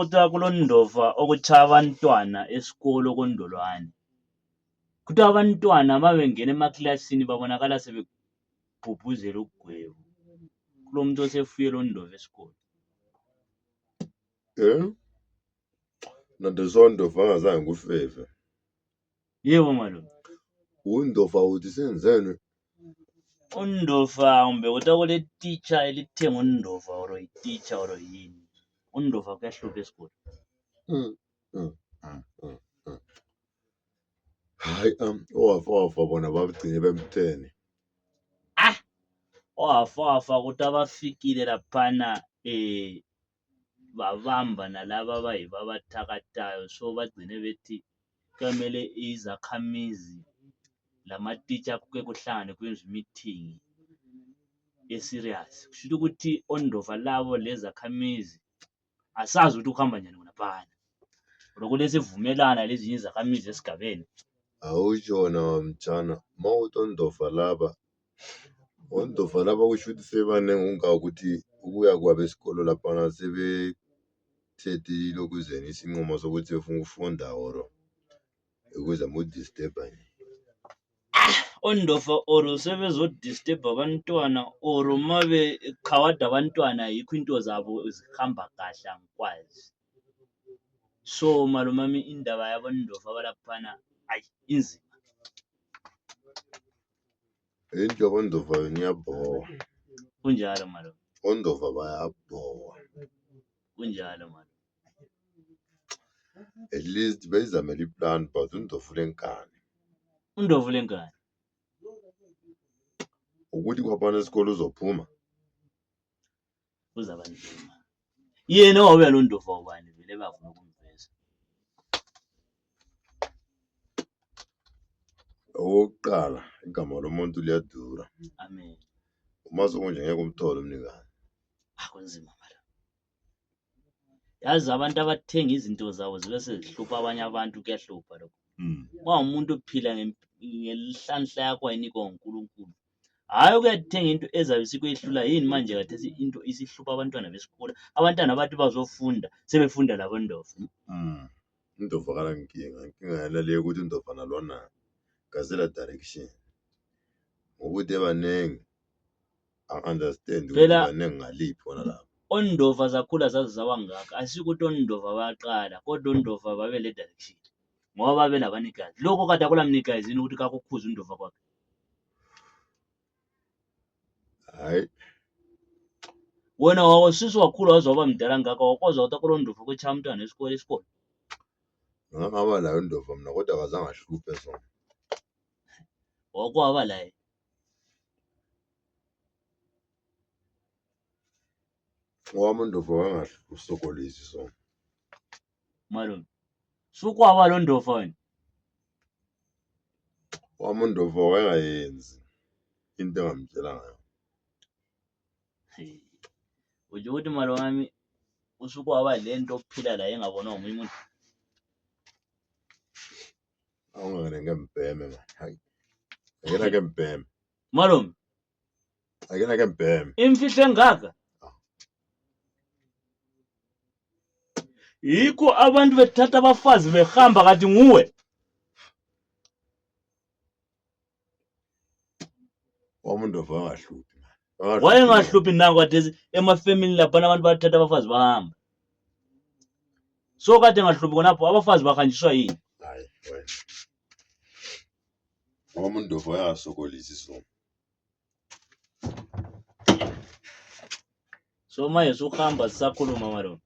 Kuthiwa kulondova okuthiwa abantwana esikolo kondolwane. Kuthiwa abantwana uma bengena emakilasini babonakala sebebhubhuzela ugwebu. Kulomuntu osefuye londova esikolo. Nandisondova angazange ngufeve. Yebo malume. Undova uthi senzeni? Undova kumbe kuthiwa kule teacher elithenga undova or i-teacher or yini. Undova kuyahlupha esikolo. Hayi owafa bona babugcine bemthene. Owafa ukuthi abafikile laphana babamba nalaba abayibo abathakatayo, so bagcine bethi kumele izakhamizi lama-teacher kuke kuhlangane kwenziwe i-meeting eserious. Kusho ukuthi ondova labo lezakhamizi asazi ukuthi kuhamba njani ngonaphana. Kulesivumelana lezinye izakhamizi esigabeni. Awutshona mtshana, mawuthi ondova laba kusho ukuthi sebanenge ungakuthi ukuya kwabo esikolo laphana sebethethile ukuzeni isinqumo sokuthi befuna ukufunda or ukuze mudisturba nje. Ondova or sebezodisturb abantwana or uma bekhawada abantwana yikho into zabo zihamba kahle angikwazi. So malumami indaba yabondova abalaphana ayi inzima. Into yabondova ngiyabhowa. Kunjalo malume. Ondova bayabhowa. Kunjalo malume. At least bezamele iplan but undova ulenkani. Undova ulenkani. Ukuthi kwaphana esikolo uzophuma. Uzaba nzima. Yena owabuya lo ndova ubani vele bafuna ukumveza. Okokuqala igama lomuntu liyadura. Amen. Uma sokunje ngeke umthole umnikazi. Kunzima malume. Yazi abantu abathenga izinto zabo zibe sezihlupha abanye abantu kuyahlupha lokho. Umuntu ophila ngelihlanhla yakho ayinikwa uNkulunkulu. Hayi ukuyathenga into ezabe sikwehlula yini manje kathesi into isihlupha abantwana besikolo. Abantwana bathi bazofunda sebefunda labondova. Indova kana inkinga yalale ukuthi indova nalona gazela direction. Ukuthi ebanenge understand ukuthi banenge ngaliphi wona lapho. Ondova zakhula zazi zawangaka asikuthi ondova bayaqala kodwa ondova babe le direction. Ngoba babe nabanikazi. Lokho kade akulamnikazi ukuthi kakukhuza undova kwakhe. Hayi. Wena wawusisi wakhula wazoba mdala ngaka wakozwa ukuthi akulondova kwetha umntwana esikolo. Ngangaba layo indova mina kodwa akazange ahluphe sona. Wakwaba la. Wami indova wangasokolisi sona. Malume. Sukwaba lo ndova wena. Wami indova wayengayenzi into engamtshela ngayo. Uthi ukuthi malume wami usukwaba lento ophila la engabonwa umunye umuntu. Awungane ngempeme man. Hayi. Akena ke mpeme. Malume. Akena ke mpeme. Imfihlo engaka. Yikho abantu bethatha abafazi behamba kathi nguwe. Wami indova wangahluphi man. Wayengahluphi nangu kathesi emafamily lapha abantu bathatha abafazi bahamba. So kade ngahluphi khonapho abafazi bahanjiswa yini? Hayi wena. Wami indova yangasokolisi sona. So manje suhamba sisakhuluma malume.